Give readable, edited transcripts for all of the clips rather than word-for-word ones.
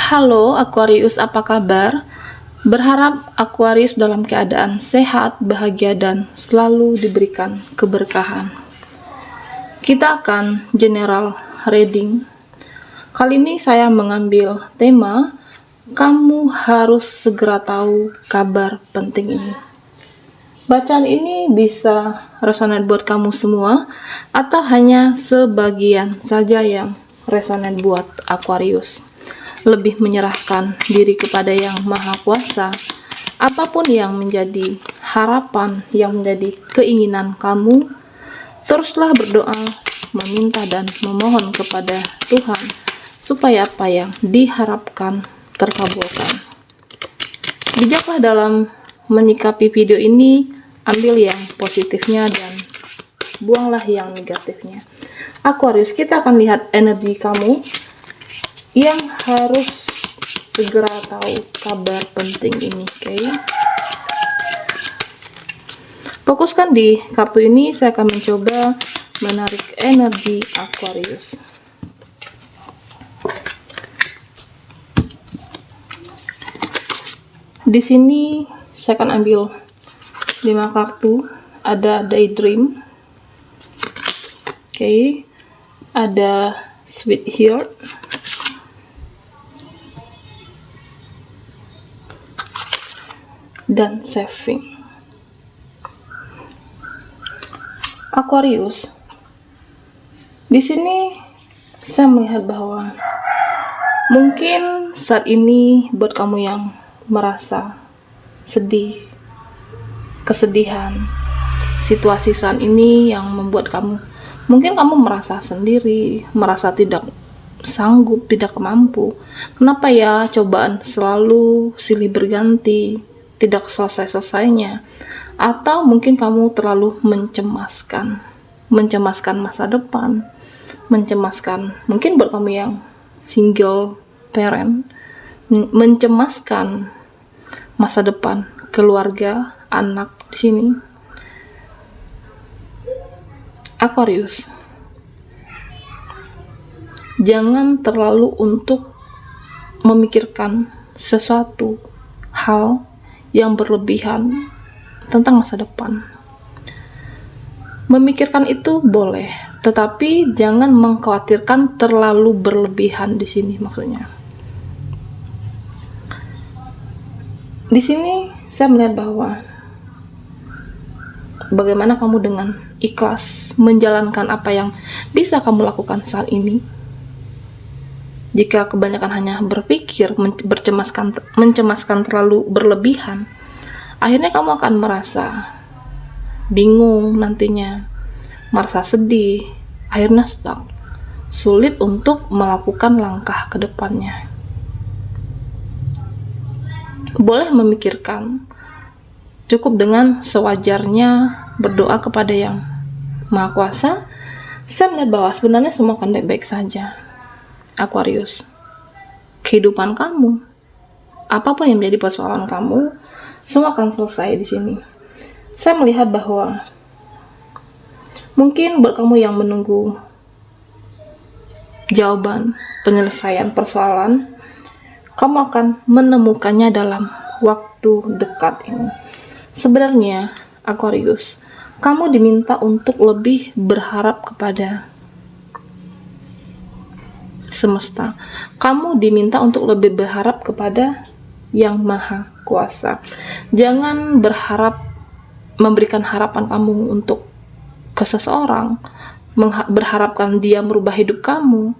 Halo Aquarius, apa kabar? Berharap Aquarius dalam keadaan sehat, bahagia, dan selalu diberikan keberkahan. Kita akan general reading. Kali ini saya mengambil tema, kamu harus segera tahu kabar penting ini. Bacaan ini bisa resonate buat kamu semua, atau hanya sebagian saja yang resonate buat Aquarius. Lebih menyerahkan diri kepada Yang Maha Kuasa. Apapun yang menjadi harapan, yang menjadi keinginan kamu, teruslah berdoa, meminta dan memohon kepada Tuhan supaya apa yang diharapkan terkabulkan. Bijaklah dalam menyikapi video ini, ambil yang positifnya dan buanglah yang negatifnya. Aquarius, kita akan lihat energi kamu yang harus segera tahu kabar penting ini, oke? Fokuskan di kartu ini, saya akan mencoba menarik energi Aquarius. Di sini saya akan ambil 5 kartu, ada Daydream, oke, ada Sweetheart, dan Saving. Aquarius, di sini saya melihat bahwa mungkin saat ini buat kamu yang merasa sedih, kesedihan, situasi saat ini yang membuat mungkin kamu merasa sendiri, merasa tidak sanggup, tidak mampu. Kenapa ya cobaan selalu silih berganti, tidak selesai-selesainya? Atau mungkin kamu terlalu mencemaskan masa depan, mencemaskan, mungkin buat kamu yang single parent, mencemaskan masa depan keluarga, anak di sini. Aquarius, jangan terlalu untuk memikirkan sesuatu hal yang berlebihan tentang masa depan. Memikirkan itu boleh, tetapi jangan mengkhawatirkan terlalu berlebihan di sini maksudnya. Di sini saya melihat bahwa bagaimana kamu dengan ikhlas menjalankan apa yang bisa kamu lakukan saat ini. Jika kebanyakan hanya berpikir, mencemaskan terlalu berlebihan, akhirnya kamu akan merasa bingung nantinya, merasa sedih, akhirnya stuck, sulit untuk melakukan langkah ke depannya. Boleh memikirkan, cukup dengan sewajarnya berdoa kepada Yang Maha Kuasa. Saya melihat bahwa sebenarnya semua akan baik-baik saja. Aquarius, kehidupan kamu, apapun yang menjadi persoalan kamu, semua akan selesai di sini. Saya melihat bahwa mungkin buat kamu yang menunggu jawaban penyelesaian persoalan, kamu akan menemukannya dalam waktu dekat ini. Sebenarnya Aquarius, kamu diminta untuk lebih berharap kepada semesta. Kamu diminta untuk lebih berharap kepada Yang Maha Kuasa. Jangan memberikan harapan kamu untuk ke seseorang, berharapkan dia merubah hidup kamu,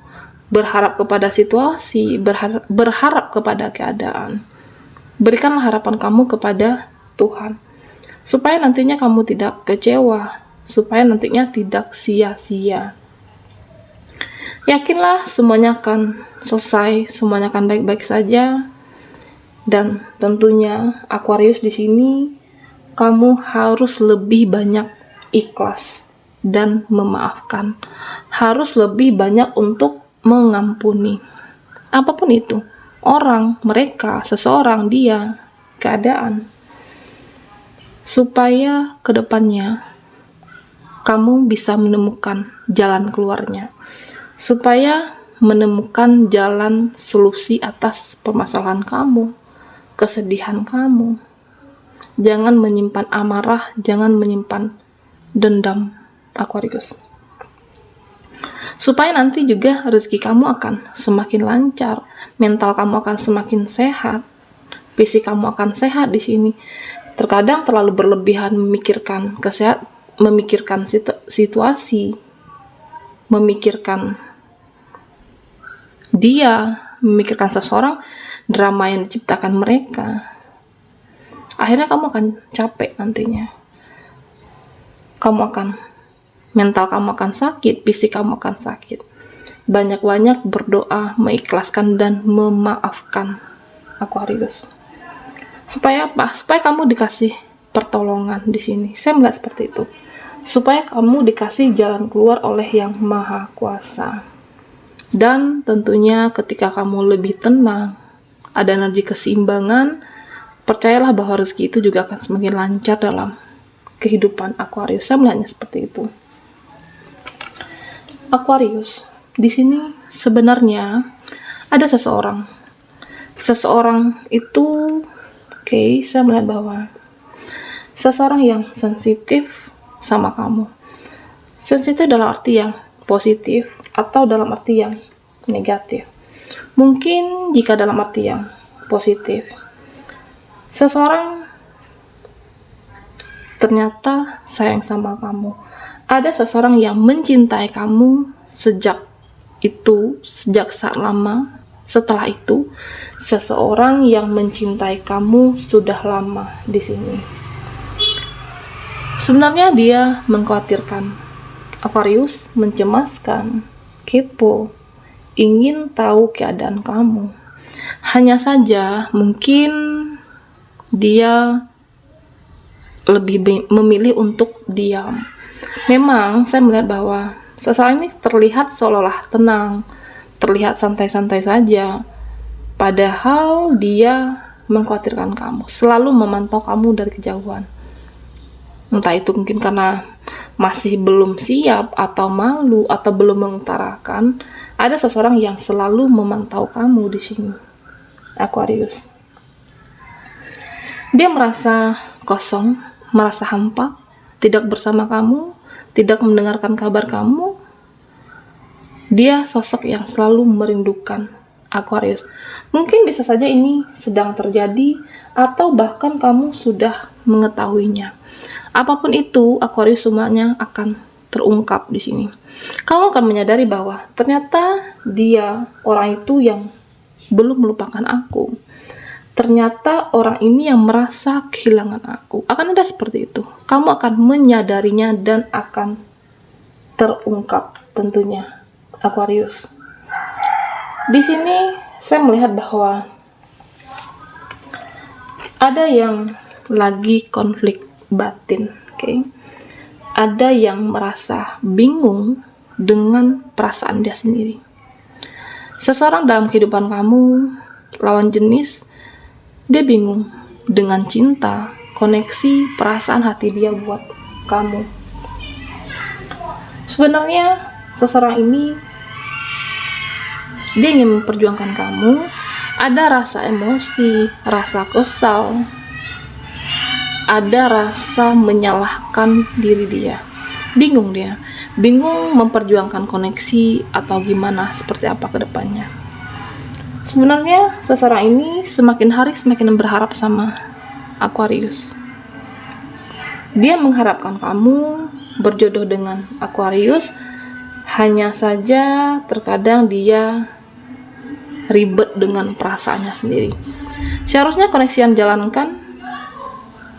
berharap kepada situasi, berharap kepada keadaan. Berikanlah harapan kamu kepada Tuhan, supaya nantinya kamu tidak kecewa, supaya nantinya tidak sia-sia. Yakinlah semuanya akan selesai, semuanya akan baik-baik saja. Dan tentunya Aquarius, di sini kamu harus lebih banyak ikhlas dan memaafkan. Harus lebih banyak untuk mengampuni. Apapun itu, orang, mereka, seseorang, dia, keadaan. Supaya kedepannya kamu bisa menemukan jalan keluarnya. Supaya menemukan jalan solusi atas permasalahan kamu, kesedihan kamu. Jangan menyimpan amarah, jangan menyimpan dendam, Aquarius. Supaya nanti juga rezeki kamu akan semakin lancar, mental kamu akan semakin sehat, fisik kamu akan sehat di sini. Terkadang terlalu berlebihan memikirkan situasi, memikirkan dia, memikirkan seseorang, drama yang diciptakan mereka. Akhirnya kamu akan capek nantinya. Mental kamu akan sakit, fisik kamu akan sakit. Banyak-banyak berdoa, mengikhlaskan dan memaafkan, Aquarius. Supaya apa? Supaya kamu dikasih pertolongan di sini. Saya melihat seperti itu. Supaya kamu dikasih jalan keluar oleh Yang Maha Kuasa. Dan tentunya ketika kamu lebih tenang, ada energi keseimbangan, percayalah bahwa rezeki itu juga akan semakin lancar dalam kehidupan Aquarius. Saya melihatnya seperti itu. Aquarius, di sini sebenarnya ada seseorang. Seseorang itu, saya melihat bahwa seseorang yang sensitif sama kamu. Sensitif dalam arti yang positif atau dalam arti yang negatif. Mungkin jika dalam arti yang positif, seseorang ternyata sayang sama kamu. Ada seseorang yang mencintai kamu sejak saat lama. Setelah itu, seseorang yang mencintai kamu sudah lama di sini. Sebenarnya dia mengkhawatirkan Aquarius, mencemaskan, kepo, ingin tahu keadaan kamu. Hanya saja mungkin dia lebih memilih untuk diam. Memang saya melihat bahwa seseorang ini terlihat seolah-olah tenang, terlihat santai-santai saja, padahal dia mengkhawatirkan kamu, selalu memantau kamu dari kejauhan. Entah itu mungkin karena masih belum siap, atau malu, atau belum mengutarakan. Ada seseorang yang selalu memantau kamu di sini, Aquarius. Dia merasa kosong, merasa hampa, tidak bersama kamu, tidak mendengarkan kabar kamu. Dia sosok yang selalu merindukan Aquarius. Mungkin bisa saja ini sedang terjadi, atau bahkan kamu sudah mengetahuinya. Apapun itu, Aquarius, semuanya akan terungkap di sini. Kamu akan menyadari bahwa ternyata dia, orang itu yang belum melupakan aku. Ternyata orang ini yang merasa kehilangan aku. Akan ada seperti itu. Kamu akan menyadarinya dan akan terungkap tentunya, Aquarius. Di sini saya melihat bahwa ada yang lagi konflik batin, Ada yang merasa bingung dengan perasaan dia sendiri. Seseorang dalam kehidupan kamu, lawan jenis, dia bingung dengan cinta, koneksi, perasaan hati dia buat kamu. Sebenarnya seseorang ini dia ingin memperjuangkan kamu. Ada rasa emosi, rasa kesal, ada rasa menyalahkan diri dia. Bingung memperjuangkan koneksi atau gimana, seperti apa ke depannya. Sebenarnya seseorang ini semakin hari semakin berharap sama Aquarius. Dia mengharapkan kamu berjodoh dengan Aquarius. Hanya saja terkadang dia ribet dengan perasaannya sendiri. Seharusnya koneksi yang jalankan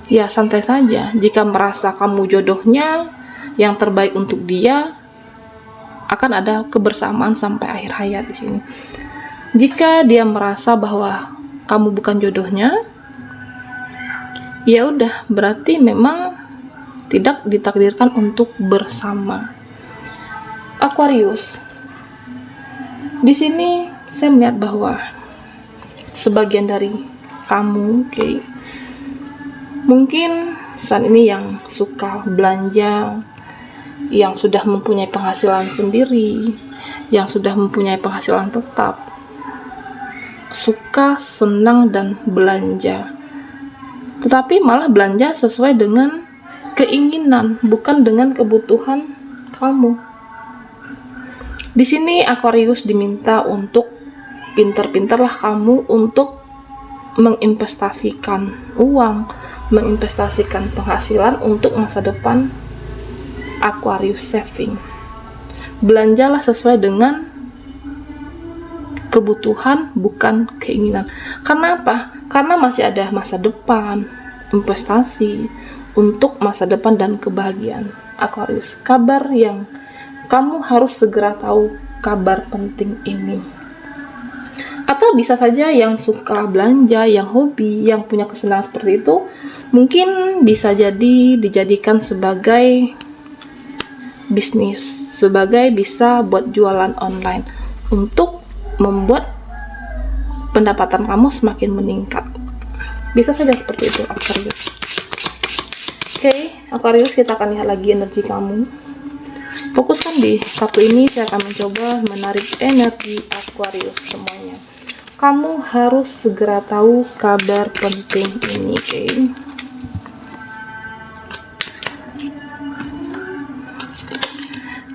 ya santai saja. Jika merasa kamu jodohnya, yang terbaik untuk dia, akan ada kebersamaan sampai akhir hayat di sini. Jika dia merasa bahwa kamu bukan jodohnya, ya udah, berarti memang tidak ditakdirkan untuk bersama. Aquarius, di sini saya melihat bahwa sebagian dari kamu, mungkin saat ini yang suka belanja, yang sudah mempunyai penghasilan sendiri, yang sudah mempunyai penghasilan tetap, suka, senang, dan belanja. Tetapi malah belanja sesuai dengan keinginan, bukan dengan kebutuhan kamu. Di sini Aquarius diminta untuk pintar-pintarlah kamu untuk menginvestasikan uang, menginvestasikan penghasilan untuk masa depan. Aquarius saving. Belanjalah sesuai dengan kebutuhan, bukan keinginan. Karena apa? Karena masih ada masa depan, investasi untuk masa depan dan kebahagiaan. Aquarius, kabar yang kamu harus segera tahu, kabar penting ini. Atau bisa saja yang suka belanja, yang hobi, yang punya kesenangan seperti itu, mungkin bisa jadi dijadikan sebagai bisnis, sebagai bisa buat jualan online untuk membuat pendapatan kamu semakin meningkat. Bisa saja seperti itu, Aquarius. Oke, Aquarius, kita akan lihat lagi energi kamu. Fokuskan di kartu ini, saya akan mencoba menarik energi Aquarius semuanya. Kamu harus segera tahu kabar penting ini, oke?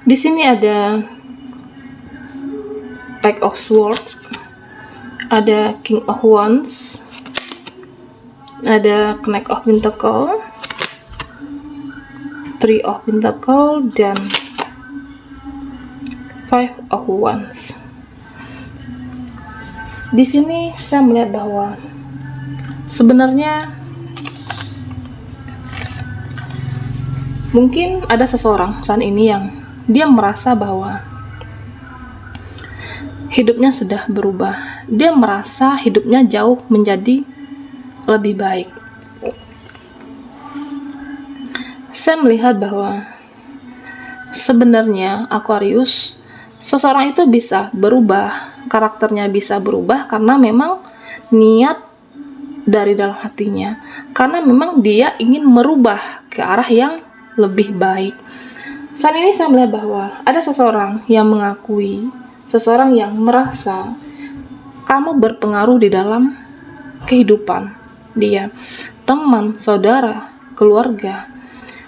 Di sini ada Page of Swords, ada King of Wands, ada Knight of Pentacles, Three of Pentacles, dan Five of Wands. Di sini saya melihat bahwa sebenarnya mungkin ada seseorang saat ini yang dia merasa bahwa hidupnya sudah berubah. Dia merasa hidupnya jauh menjadi lebih baik. Saya melihat bahwa sebenarnya Aquarius, seseorang itu bisa berubah, karakternya bisa berubah karena memang niat dari dalam hatinya, karena memang dia ingin merubah ke arah yang lebih baik. Saat ini saya melihat bahwa ada seseorang yang mengakui, seseorang yang merasa kamu berpengaruh di dalam kehidupan dia, teman, saudara, keluarga.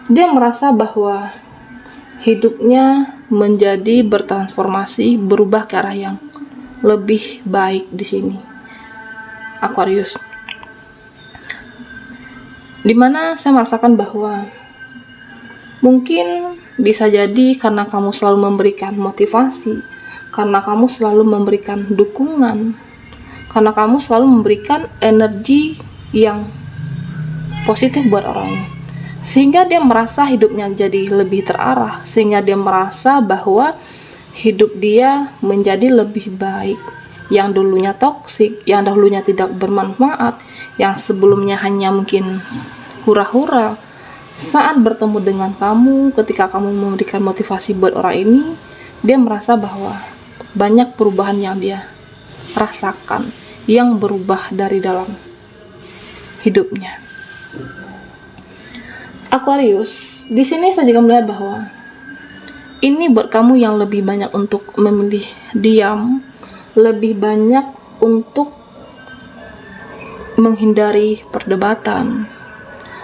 Dia merasa bahwa hidupnya menjadi bertransformasi, berubah ke arah yang lebih baik di sini, Aquarius. Dimana saya merasakan bahwa mungkin bisa jadi karena kamu selalu memberikan motivasi, karena kamu selalu memberikan dukungan, karena kamu selalu memberikan energi yang positif buat orangnya, sehingga dia merasa hidupnya jadi lebih terarah, sehingga dia merasa bahwa hidup dia menjadi lebih baik. Yang dulunya toksik, yang dahulunya tidak bermanfaat, yang sebelumnya hanya mungkin hura-hura, saat bertemu dengan kamu, ketika kamu memberikan motivasi buat orang ini, dia merasa bahwa banyak perubahan yang dia rasakan, yang berubah dari dalam hidupnya. Aquarius, di sini saya juga melihat bahwa ini buat kamu yang lebih banyak untuk memilih diam, lebih banyak untuk menghindari perdebatan,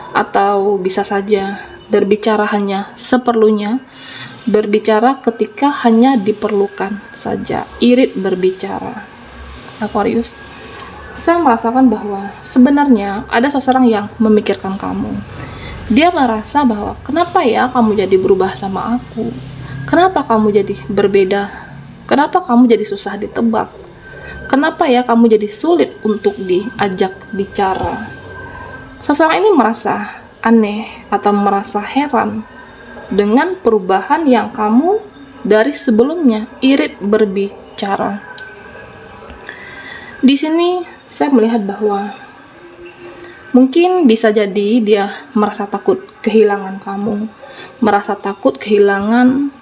atau bisa saja berbicara hanya seperlunya, berbicara ketika hanya diperlukan saja, irit berbicara. Aquarius, saya merasakan bahwa sebenarnya ada seseorang yang memikirkan kamu. Dia merasa bahwa kenapa ya kamu jadi berubah sama aku? Kenapa kamu jadi berbeda? Kenapa kamu jadi susah ditebak? Kenapa ya kamu jadi sulit untuk diajak bicara? Seseorang ini merasa aneh atau merasa heran dengan perubahan yang kamu dari sebelumnya irit berbicara. Di sini saya melihat bahwa mungkin bisa jadi dia merasa takut kehilangan kamu, merasa takut kehilangan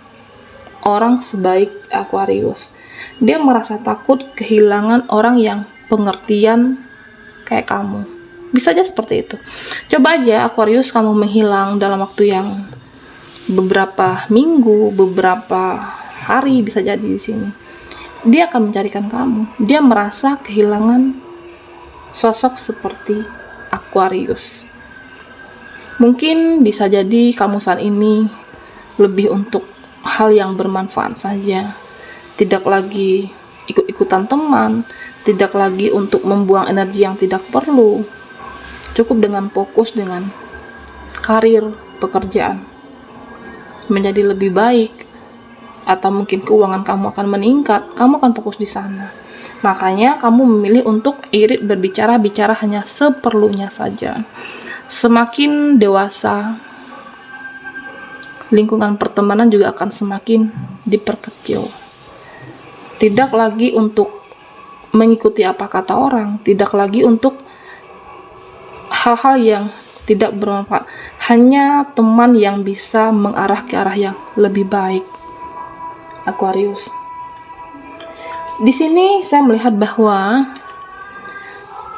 orang sebaik Aquarius. Dia merasa takut kehilangan orang yang pengertian kayak kamu. Bisa aja seperti itu. Coba aja Aquarius kamu menghilang dalam waktu yang beberapa minggu, beberapa hari bisa jadi di sini. Dia akan mencarikan kamu. Dia merasa kehilangan sosok seperti Aquarius. Mungkin bisa jadi kamu saat ini lebih untuk hal yang bermanfaat saja. Tidak lagi ikut-ikutan teman, tidak lagi untuk membuang energi yang tidak perlu. Cukup dengan fokus dengan karir, pekerjaan menjadi lebih baik, atau mungkin keuangan kamu akan meningkat, kamu akan fokus di sana. Makanya kamu memilih untuk irit bicara hanya seperlunya saja. Semakin dewasa, lingkungan pertemanan juga akan semakin diperkecil. Tidak lagi untuk mengikuti apa kata orang, tidak lagi untuk hal-hal yang tidak bermanfaat, hanya teman yang bisa mengarah ke arah yang lebih baik. Aquarius. Di sini saya melihat bahwa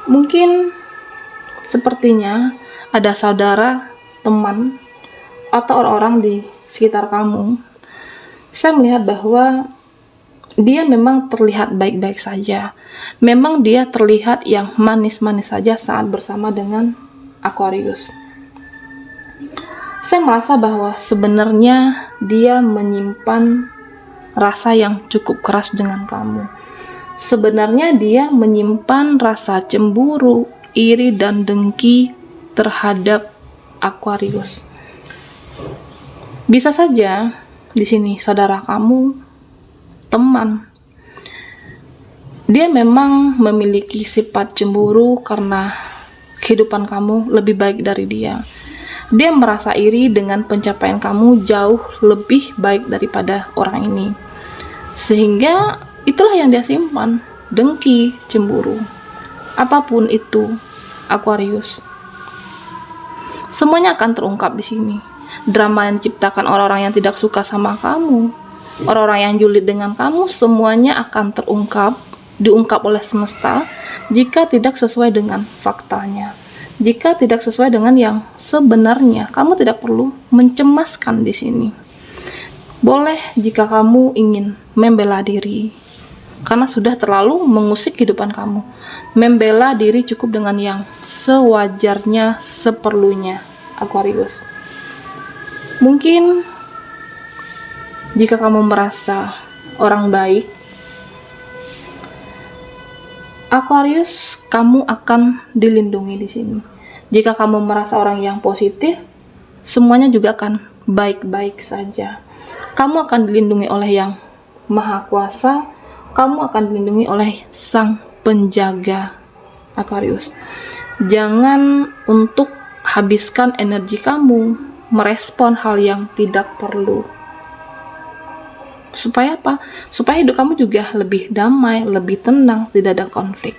mungkin sepertinya ada saudara, teman, atau orang-orang di sekitar kamu. Saya melihat bahwa dia memang terlihat baik-baik saja. Memang dia terlihat yang manis-manis saja saat bersama dengan Aquarius. Saya merasa bahwa sebenarnya dia menyimpan rasa yang cukup keras dengan kamu. Sebenarnya dia menyimpan rasa cemburu, iri, dan dengki terhadap Aquarius. Bisa saja di sini saudara kamu, teman, dia memang memiliki sifat cemburu karena kehidupan kamu lebih baik dari dia. Dia merasa iri dengan pencapaian kamu jauh lebih baik daripada orang ini. Sehingga itulah yang dia simpan, dengki, cemburu. Apapun itu, Aquarius. Semuanya akan terungkap di sini. Drama yang diciptakan orang-orang yang tidak suka sama kamu, orang-orang yang julid dengan kamu, semuanya akan diungkap oleh semesta jika tidak sesuai dengan faktanya. Jika tidak sesuai dengan yang sebenarnya, kamu tidak perlu mencemaskan di sini. Boleh jika kamu ingin membela diri, karena sudah terlalu mengusik kehidupan kamu. Membela diri cukup dengan yang sewajarnya, seperlunya, Aquarius. Mungkin jika kamu merasa orang baik, Aquarius, kamu akan dilindungi di sini. Jika kamu merasa orang yang positif, semuanya juga akan baik-baik saja. Kamu akan dilindungi oleh yang Maha Kuasa, kamu akan dilindungi oleh Sang Penjaga, Aquarius. Jangan untuk habiskan energi kamu merespon hal yang tidak perlu. Supaya apa? Supaya hidup kamu juga lebih damai, lebih tenang, tidak ada konflik.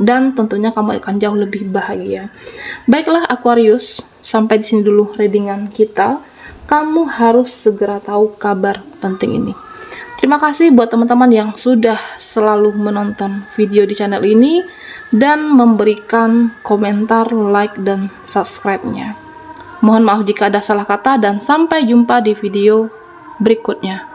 Dan tentunya kamu akan jauh lebih bahagia. Baiklah Aquarius, sampai di sini dulu readingan kita. Kamu harus segera tahu kabar penting ini. Terima kasih buat teman-teman yang sudah selalu menonton video di channel ini dan memberikan komentar, like, dan subscribe-nya. Mohon maaf jika ada salah kata dan sampai jumpa di video berikutnya.